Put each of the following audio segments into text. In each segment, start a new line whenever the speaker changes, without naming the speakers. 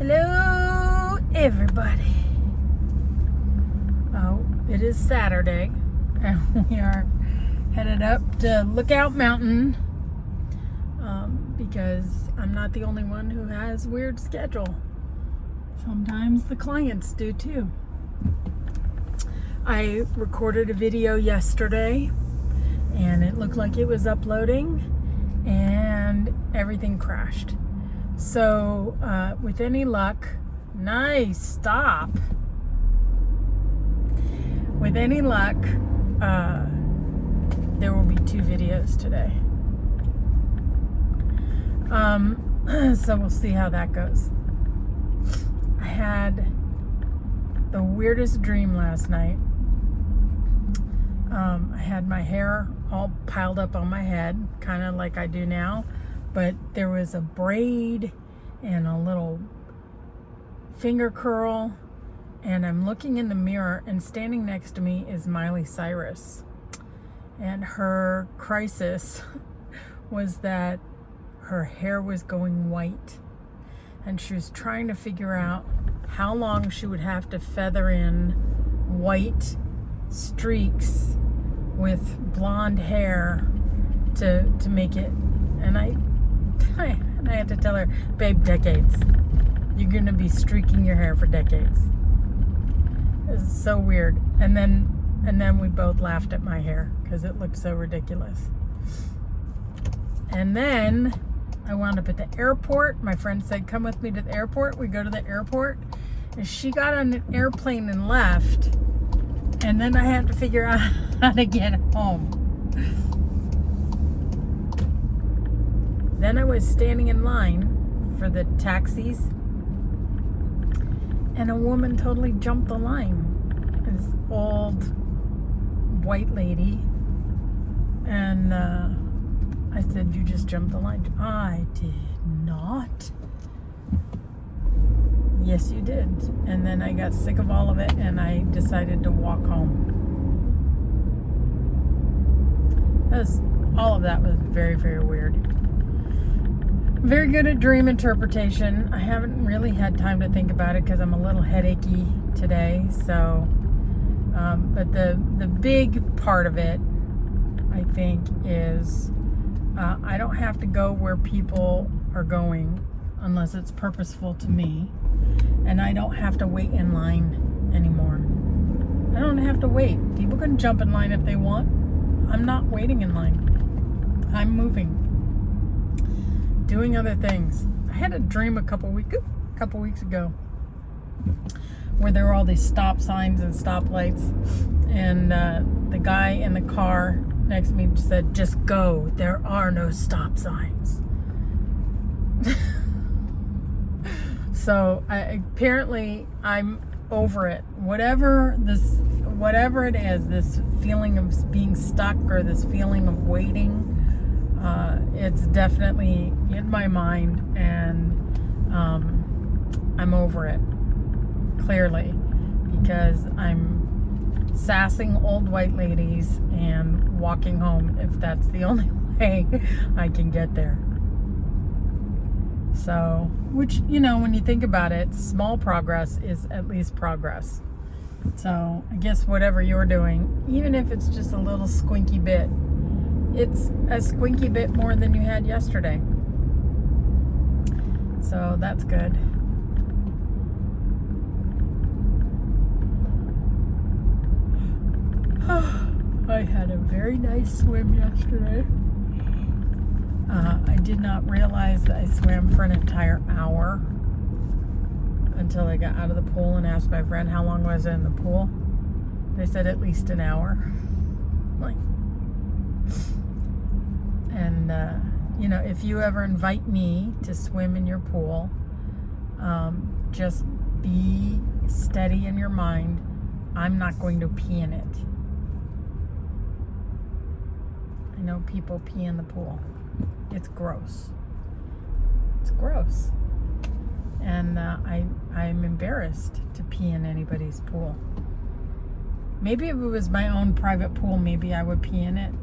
Hello, everybody. Oh, it is Saturday, and we are headed up to Lookout Mountain because I'm not the only one who has a weird schedule. Sometimes the clients do too. I recorded a video yesterday, and it looked like it was uploading, and everything crashed. So, with any luck, nice, stop. With any luck, there will be 2 videos today. So we'll see how that goes. I had the weirdest dream last night. I had my hair all piled up on my head, kind of like I do now. But there was a braid and a little finger curl, and I'm looking in the mirror, and standing next to me is Miley Cyrus. And her crisis was that her hair was going white, and she was trying to figure out how long she would have to feather in white streaks with blonde hair to make it. And I had to tell her, babe, decades. You're gonna be streaking your hair for decades. It's so weird. And then we both laughed at my hair because it looked so ridiculous. And then I wound up at the airport. My friend said, come with me to the airport. We go to the airport, and she got on an airplane and left. And then I had to figure out how to get home. Then I was standing in line for the taxis, and a woman totally jumped the line. This old white lady. And I said, you just jumped the line. I did not. Yes, you did. And then I got sick of all of it, and I decided to walk home. All of that was very, very weird. Very good at dream interpretation. I haven't really had time to think about it because I'm a little headachy today. So, but the big part of it, I think, is I don't have to go where people are going unless it's purposeful to me, and I don't have to wait in line anymore. I don't have to wait. People can jump in line if they want. I'm not waiting in line. I'm moving. Doing other things. I had a dream a couple weeks ago where there were all these stop signs and stoplights, and the guy in the car next to me said, just go, there are no stop signs. So apparently I'm over it. Whatever it is, this feeling of being stuck or this feeling of waiting, it's definitely in my mind, and I'm over it, clearly, because I'm sassing old white ladies and walking home if that's the only way I can get there. So, which, when you think about it, small progress is at least progress. So I guess whatever you're doing, even if it's just a little squinky bit, it's a squinky bit more than you had yesterday. So that's good. I had a very nice swim yesterday. I did not realize that I swam for an entire hour until I got out of the pool and asked my friend how long was I in the pool. They said at least an hour. And if you ever invite me to swim in your pool, just be steady in your mind. I'm not going to pee in it. I know people pee in the pool. It's gross. It's gross. And I'm embarrassed to pee in anybody's pool. Maybe if it was my own private pool, maybe I would pee in it.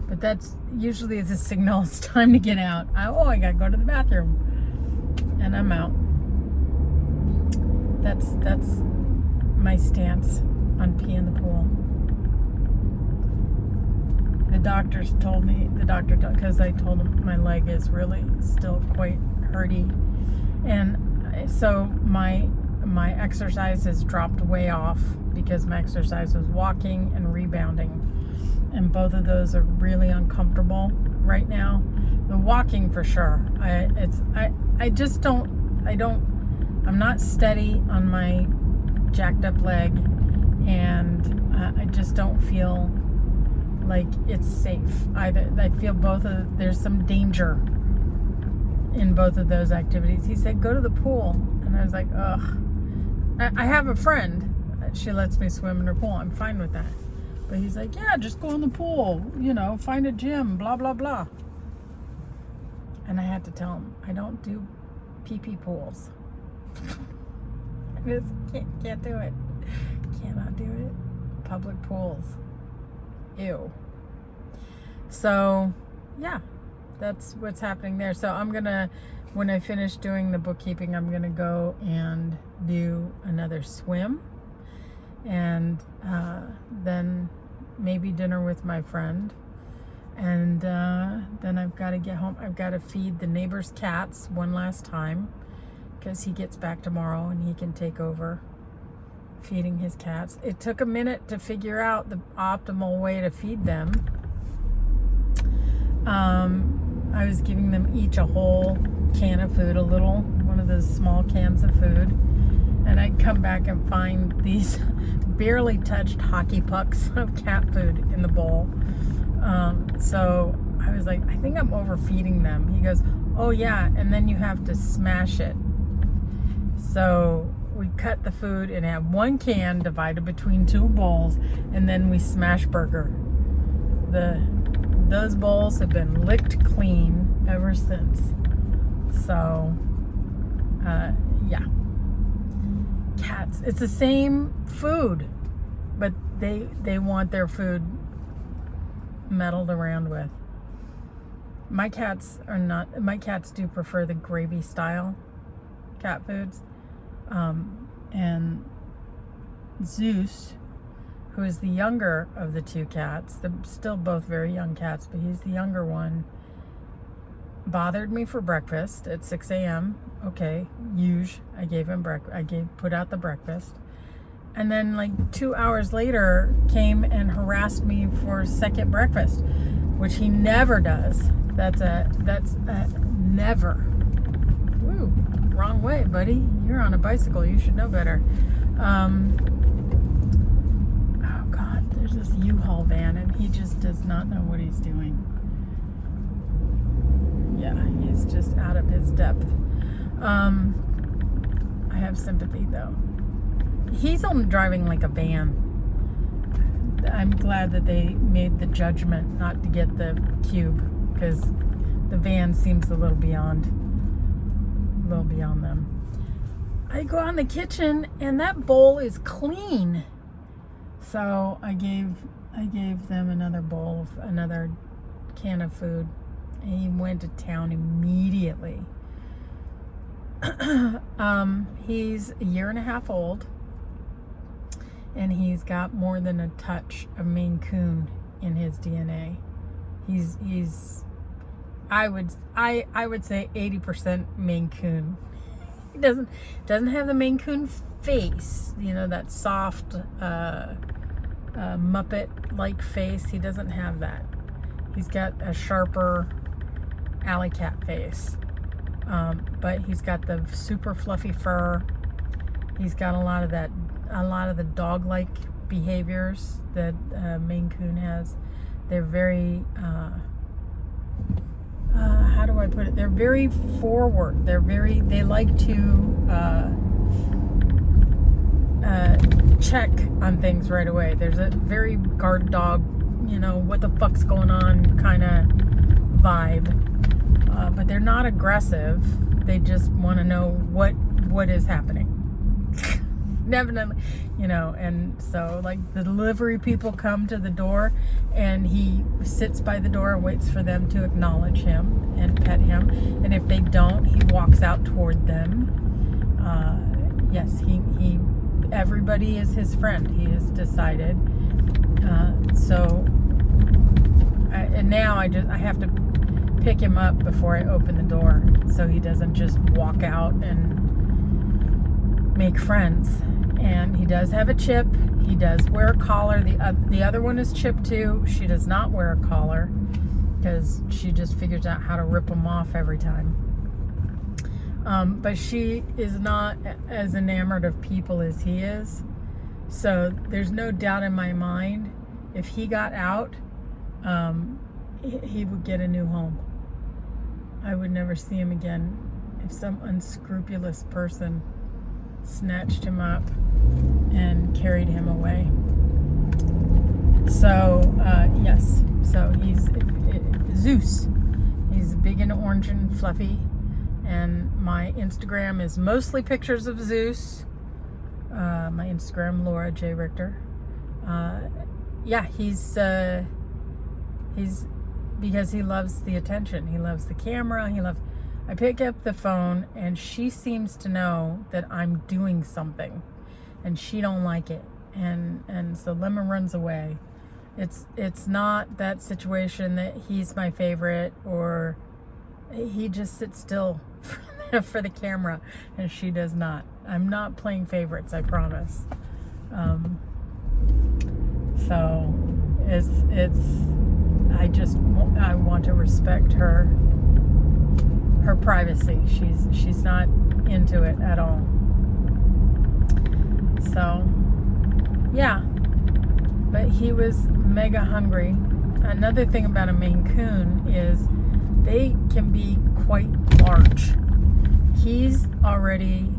But that's usually is a signal it's time to get out. I gotta go to the bathroom. And I'm out. That's my stance on pee in the pool. The doctors told me, because I told him my leg is really still quite hurty, and so my exercise has dropped way off because my exercise was walking and rebounding, and both of those are really uncomfortable right now. The walking for sure. I'm not steady on my jacked up leg, and I just don't feel like it's safe either. I feel there's some danger in both of those activities. He said, go to the pool. And I was like, ugh. I have a friend. She lets me swim in her pool. I'm fine with that. But he's like, yeah, just go in the pool. Find a gym, blah, blah, blah. And I had to tell him, I don't do pee-pee pools. I just can't do it. Cannot do it. Public pools. Ew. So, yeah, that's what's happening there. So when I finish doing the bookkeeping, I'm gonna go and do another swim, and then maybe dinner with my friend, and then I've got to get home. I've got to feed the neighbor's cats one last time, because he gets back tomorrow and he can take over feeding his cats. It took a minute to figure out the optimal way to feed them. I was giving them each a whole can of food, one of those small cans of food, and I'd come back and find these barely touched hockey pucks of cat food in the bowl. So I was like, I think I'm overfeeding them. He goes, oh yeah, and then you have to smash it. So we cut the food and have one can divided between two bowls, and then we smash burger. Those bowls have been licked clean ever since. So, yeah. Cats. It's the same food, but they want their food meddled around with. My cats do prefer the gravy style cat foods. And Zeus, who is the younger of the two cats, they're still both very young cats, but he's the younger one, bothered me for breakfast at 6 a.m. Okay, huge. I gave him put out the breakfast. And then like 2 hours later came and harassed me for second breakfast, which he never does. That's a never. Woo, wrong way, buddy. You're on a bicycle. You should know better. Oh God, there's this U-Haul van and he just does not know what he's doing. Yeah, he's just out of his depth. I have sympathy though. He's only driving like a van. I'm glad that they made the judgment not to get the cube, because the van seems a little beyond them. I go in the kitchen and that bowl is clean. So I gave them another can of food, and he went to town immediately. He's a year and a half old, and he's got more than a touch of Maine Coon in his DNA. He's I would say 80% Maine Coon. He doesn't have the Maine Coon face, that soft Muppet-like face. He doesn't have that. He's got a sharper alley cat face, but he's got the super fluffy fur. He's got a lot of the dog-like behaviors that Maine Coon has. They're very how do I put it? They're very forward. They like to check on things right away. There's a very guard dog, what the fuck's going on kind of vibe. But they're not aggressive. They just want to know what is happening. Definitely, and so like the delivery people come to the door and he sits by the door and waits for them to acknowledge him and pet him, and if they don't, he walks out toward them. yes, everybody is his friend. He has decided. And now I have to pick him up before I open the door, so he doesn't just walk out and make friends. And he does have a chip. He does wear a collar. The other one is chipped too. She does not wear a collar because she just figures out how to rip them off every time. But she is not as enamored of people as he is. So there's no doubt in my mind, if he got out, he would get a new home. I would never see him again if some unscrupulous person snatched him up and carried him away. So, yes. So he's Zeus. He's big and orange and fluffy. And my Instagram is mostly pictures of Zeus. My Instagram, Laura J. Richter. Yeah, he's because he loves the attention. He loves the camera. I pick up the phone and she seems to know that I'm doing something and she don't like it. And so Lemon runs away. It's not that situation that he's my favorite or he just sits still for the camera and she does not. I'm not playing favorites, I promise. So I want to respect her privacy. She's not into it at all. So yeah, but he was mega hungry. Another thing about a Maine Coon is they can be quite large. He's already,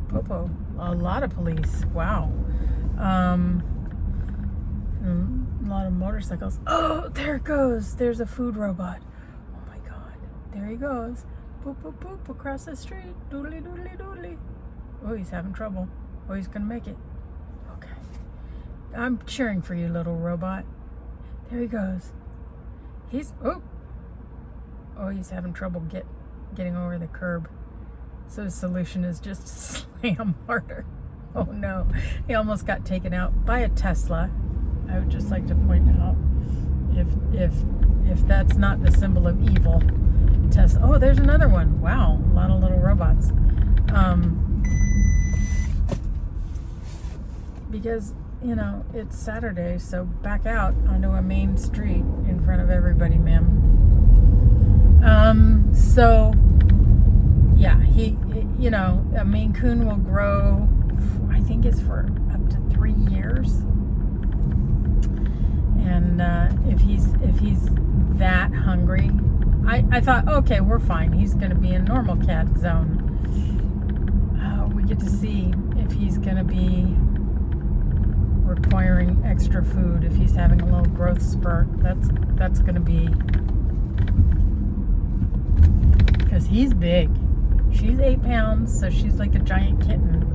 Popo, a lot of police. Wow. A lot of motorcycles. Oh, there it goes. There's a food robot. Oh my God. There he goes. Boop, boop, boop, across the street. Doodly, doodly, doodly. Oh, he's having trouble. Oh, he's going to make it. Okay. I'm cheering for you, little robot. There he goes. He's having trouble getting over the curb. So his solution is just to slam harder. Oh no, he almost got taken out by a Tesla. I would just like to point out, if that's not the symbol of evil, Tesla. Oh, there's another one. Wow, a lot of little robots. Because it's Saturday, so back out onto a main street in front of everybody, ma'am. So yeah, a Maine Coon will grow, I think it's for up to 3 years. And if he's that hungry, I thought, okay, we're fine. He's going to be in normal cat zone. We get to see if he's going to be requiring extra food, if he's having a little growth spurt. That's going to be, because he's big. She's 8 pounds, so she's like a giant kitten.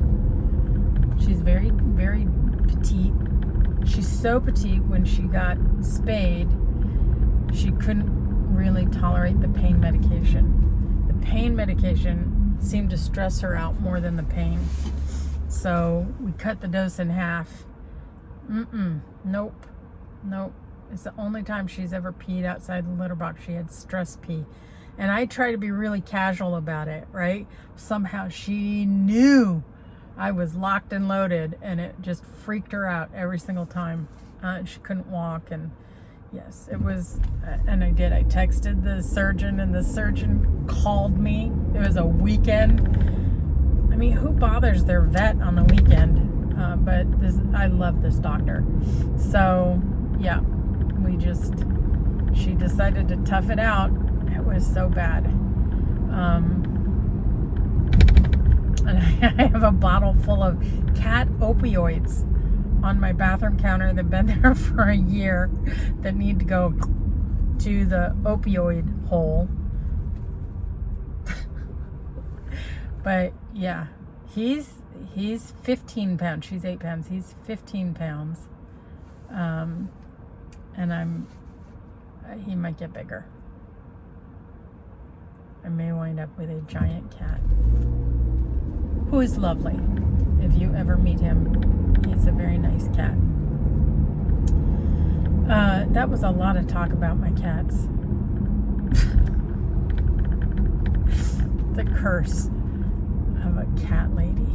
She's very, very petite. She's so petite, when she got spayed, she couldn't really tolerate the pain medication. The pain medication seemed to stress her out more than the pain. So we cut the dose in half. Nope. It's the only time she's ever peed outside the litter box. She had stress pee. And I try to be really casual about it, right? Somehow she knew I was locked and loaded, and it just freaked her out every single time. She couldn't walk, and yes, it was, and I texted the surgeon, and the surgeon called me. It was a weekend. I mean, who bothers their vet on the weekend? But I love this doctor. So yeah, she decided to tough it out. It was so bad. And I have a bottle full of cat opioids on my bathroom counter that have been there for a year that need to go to the opioid hole. But yeah, he's 15 pounds. She's 8 pounds. He's 15 pounds. And he might get bigger. I may wind up with a giant cat. who is lovely. If you ever meet him, he's a very nice cat. That was a lot of talk about my cats. The curse of a cat lady.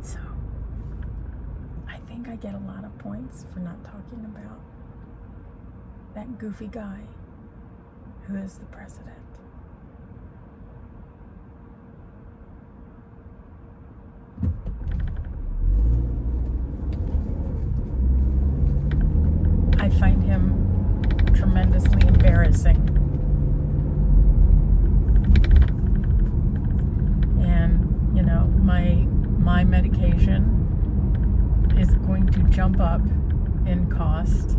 So, I think I get a lot of points for not talking about that goofy guy who is the president. I find him tremendously embarrassing. And, you know, my medication is going to jump up in cost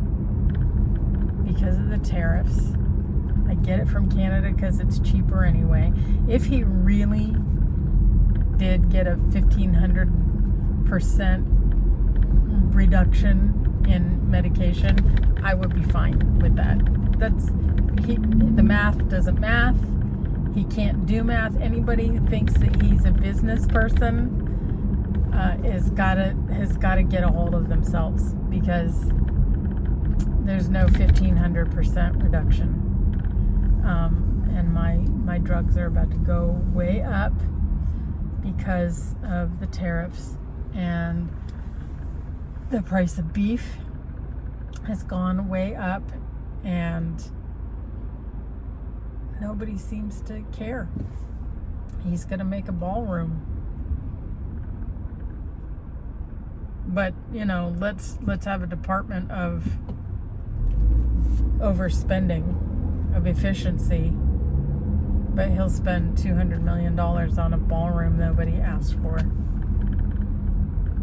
because of the tariffs. I get it from Canada because it's cheaper anyway. If he really did get a 1,500% reduction in medication, I would be fine with that. The math doesn't math. He can't do math. Anybody who thinks that he's a business person has got to get a hold of themselves, because there's no 1,500% reduction. And my drugs are about to go way up because of the tariffs, and the price of beef has gone way up, and nobody seems to care. He's going to make a ballroom. But, you know, let's have a department of overspending, of efficiency. But he'll spend $200 million on a ballroom nobody asked for.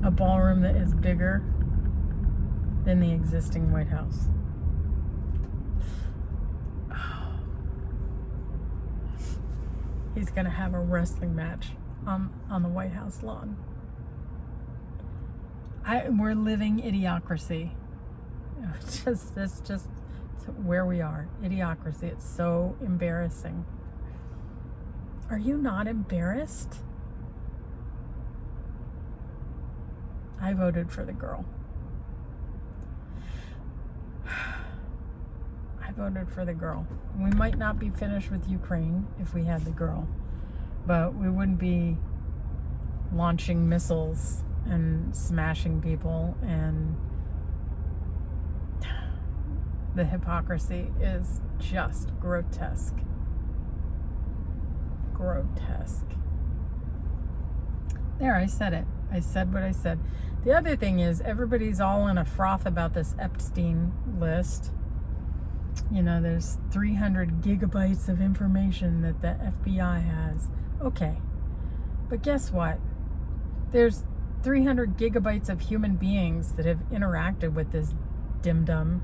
A ballroom that is bigger than the existing White House. He's going to have a wrestling match on the White House lawn. We're living idiocracy. That's just where we are. Idiocracy. It's so embarrassing. Are you not embarrassed? I voted for the girl. I voted for the girl. We might not be finished with Ukraine if we had the girl, but we wouldn't be launching missiles and smashing people, and the hypocrisy is just grotesque. Grotesque. There, I said it. I said what I said. The other thing is, everybody's all in a froth about this Epstein list. You know, there's 300 gigabytes of information that the FBI has. Okay. But guess what? There's 300 gigabytes of human beings that have interacted with this dim-dum.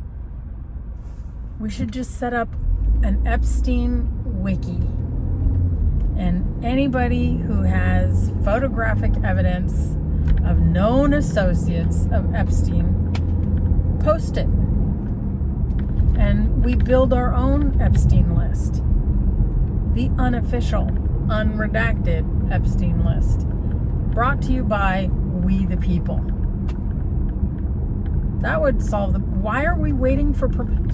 We should just set up an Epstein wiki. And anybody who has photographic evidence of known associates of Epstein, post it. And we build our own Epstein list. The unofficial, unredacted Epstein list. Brought to you by We the People. That would solve the... Why are we waiting for...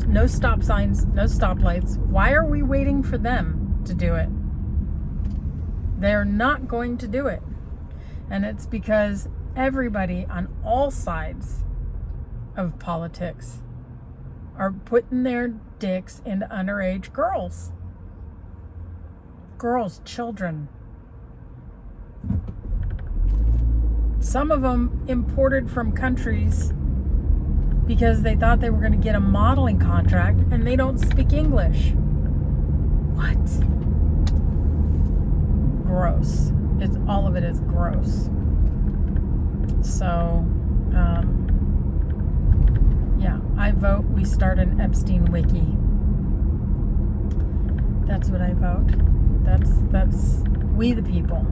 No stop signs, no stoplights. Why are we waiting for them to do it? They're not going to do it. And it's because everybody on all sides of politics are putting their dicks into underage girls. Girls, children. Some of them imported from countries because they thought they were going to get a modeling contract and they don't speak English. What? Gross. All of it is gross. So, yeah, I vote we start an Epstein wiki. That's what I vote. That's We the People.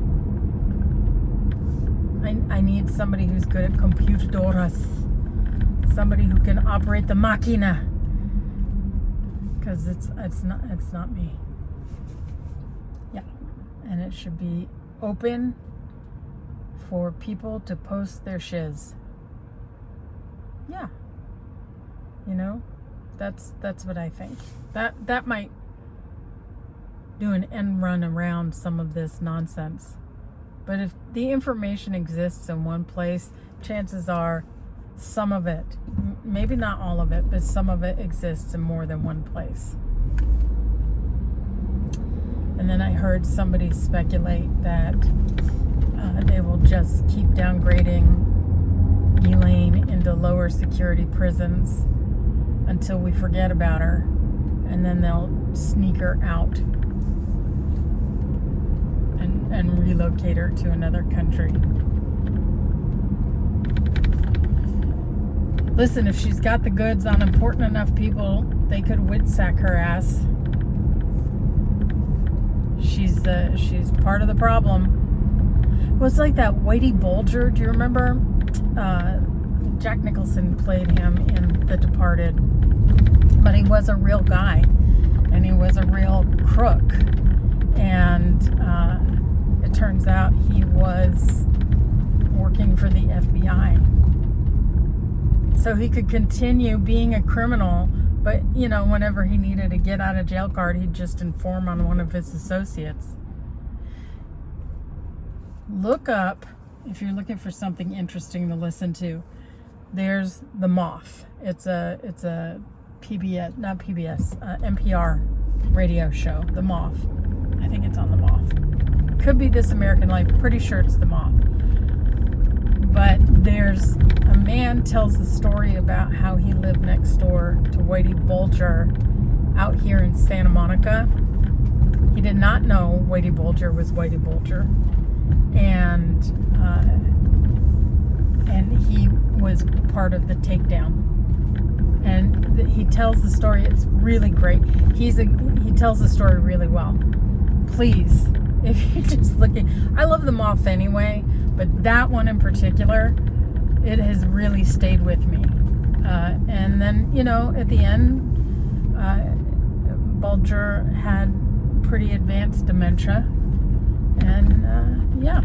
I need somebody who's good at computadoras. Somebody who can operate the machina. because it's not me. Yeah, and it should be open for people to post their shiz. Yeah, that's what I think. That might do an end run around some of this nonsense. But if the information exists in one place, chances are some of it, maybe not all of it, but some of it exists in more than one place. And then I heard somebody speculate that they will just keep downgrading Elaine into lower security prisons until we forget about her, and then they'll sneak her out and relocate her to another country. Listen, if she's got the goods on important enough people, they could whitsack her ass. She's part of the problem. It was like that Whitey Bulger. Do you remember? Jack Nicholson played him in The Departed, but he was a real guy, and he was a real crook. And it turns out he was working for the FBI. So he could continue being a criminal, but, whenever he needed a get out of jail card, he'd just inform on one of his associates. Look up, if you're looking for something interesting to listen to, there's The Moth. It's a PBS, not PBS, NPR radio show, The Moth. I think it's on The Moth. Could be This American Life. Pretty sure it's The Moth. But there's a man tells the story about how he lived next door to Whitey Bulger out here in Santa Monica. He did not know Whitey Bulger was Whitey Bulger, and he was part of the takedown. And he tells the story. It's really great. He tells the story really well. Please, if you're just looking, I love The Moth anyway, but that one in particular, it has really stayed with me. And then, at the end, Bulger had pretty advanced dementia. And, yeah.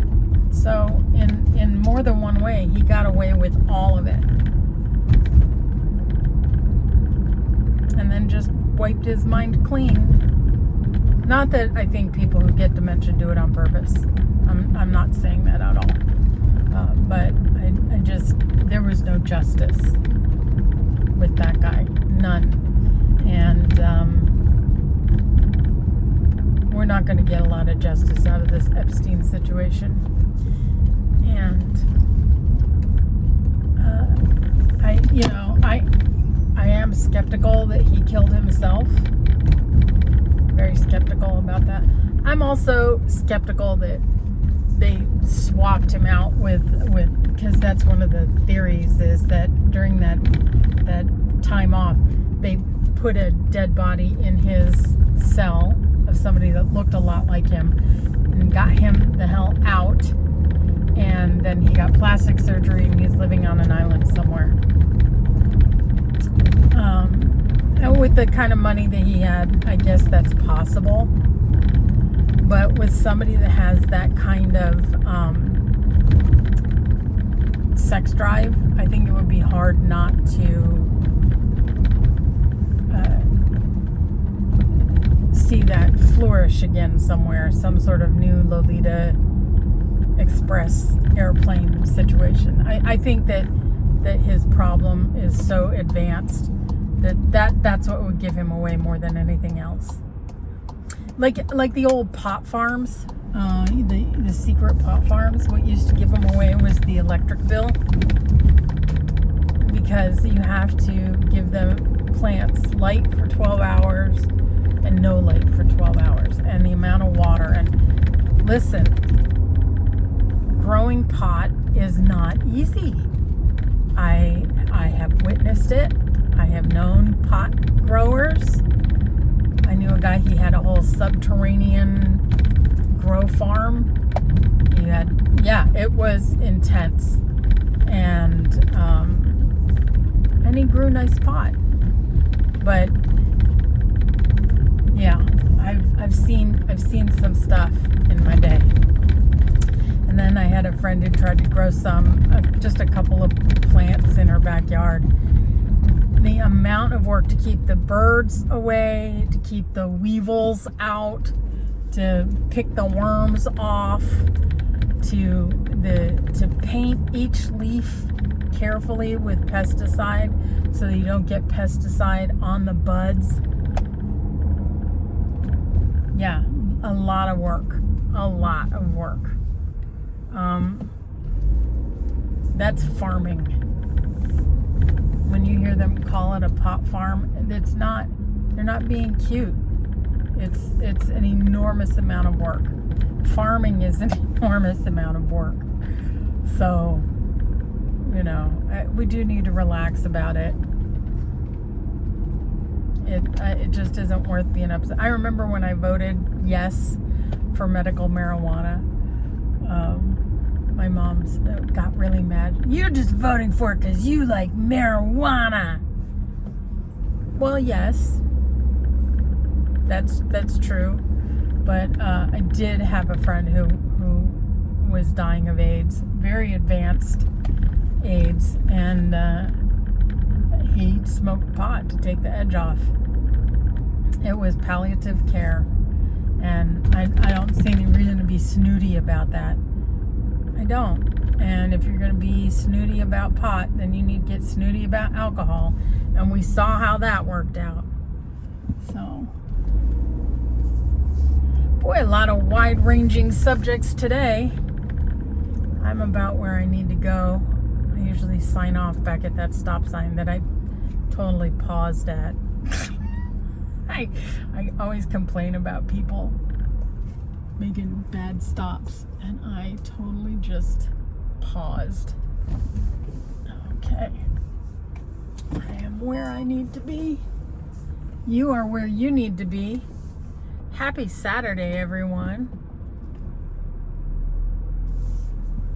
So, in more than one way, he got away with all of it. And then just wiped his mind clean. Not that I think people who get dementia do it on purpose. I'm not saying that at all. But I just, there was no justice with that guy. None. And we're not going to get a lot of justice out of this Epstein situation. And I am skeptical that he killed himself. Very skeptical about that. I'm also skeptical that they swapped him out with because that's one of the theories, is that during that time off, they put a dead body in his cell of somebody that looked a lot like him and got him the hell out, and then he got plastic surgery and he's living on an island somewhere. And with the kind of money that he had, I guess that's possible. But with somebody that has that kind of sex drive, I think it would be hard not to see that flourish again somewhere, some sort of new Lolita Express airplane situation. I think that his problem is so advanced that's what would give him away more than anything else. Like the old pot farms, the secret pot farms. What used to give them away was the electric bill, because you have to give them plants light for 12 hours and no light for 12 hours, and the amount of water. And listen, growing pot is not easy. I have witnessed it. I have known pot growers. I knew a guy, he had a whole subterranean grow farm. It was intense. And he grew nice pot. But yeah, I've seen some stuff in my day. And then I had a friend who tried to grow just a couple of plants in her backyard. The amount of work to keep the birds away, to keep the weevils out, to pick the worms off, to paint each leaf carefully with pesticide so that you don't get pesticide on the buds. Yeah, a lot of work. A lot of work. That's farming. When you hear them call it a pot farm, it's not. They're not being cute. It's an enormous amount of work. Farming is an enormous amount of work. So, we do need to relax about it. It just isn't worth being upset. I remember when I voted yes for medical marijuana. My mom got really mad. You're just voting for it because you like marijuana. Well, yes, that's true. But I did have a friend who was dying of AIDS, very advanced AIDS, and he smoked pot to take the edge off. It was palliative care, and I don't see any reason to be snooty about that. I don't. And if you're going to be snooty about pot, then you need to get snooty about alcohol. And we saw how that worked out. So, boy, a lot of wide-ranging subjects today. I'm about where I need to go. I usually sign off back at that stop sign that I totally paused at. I always complain about people making bad stops, and I totally just paused. Okay. I am where I need to be. You are where you need to be. Happy Saturday, everyone.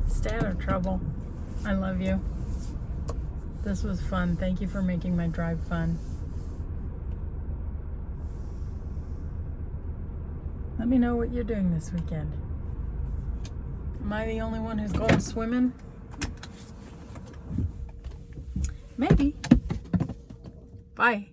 Stay out of trouble. I love you. This was fun. Thank you for making my drive fun. Let me know what you're doing this weekend. Am I the only one who's going swimming? Maybe. Bye.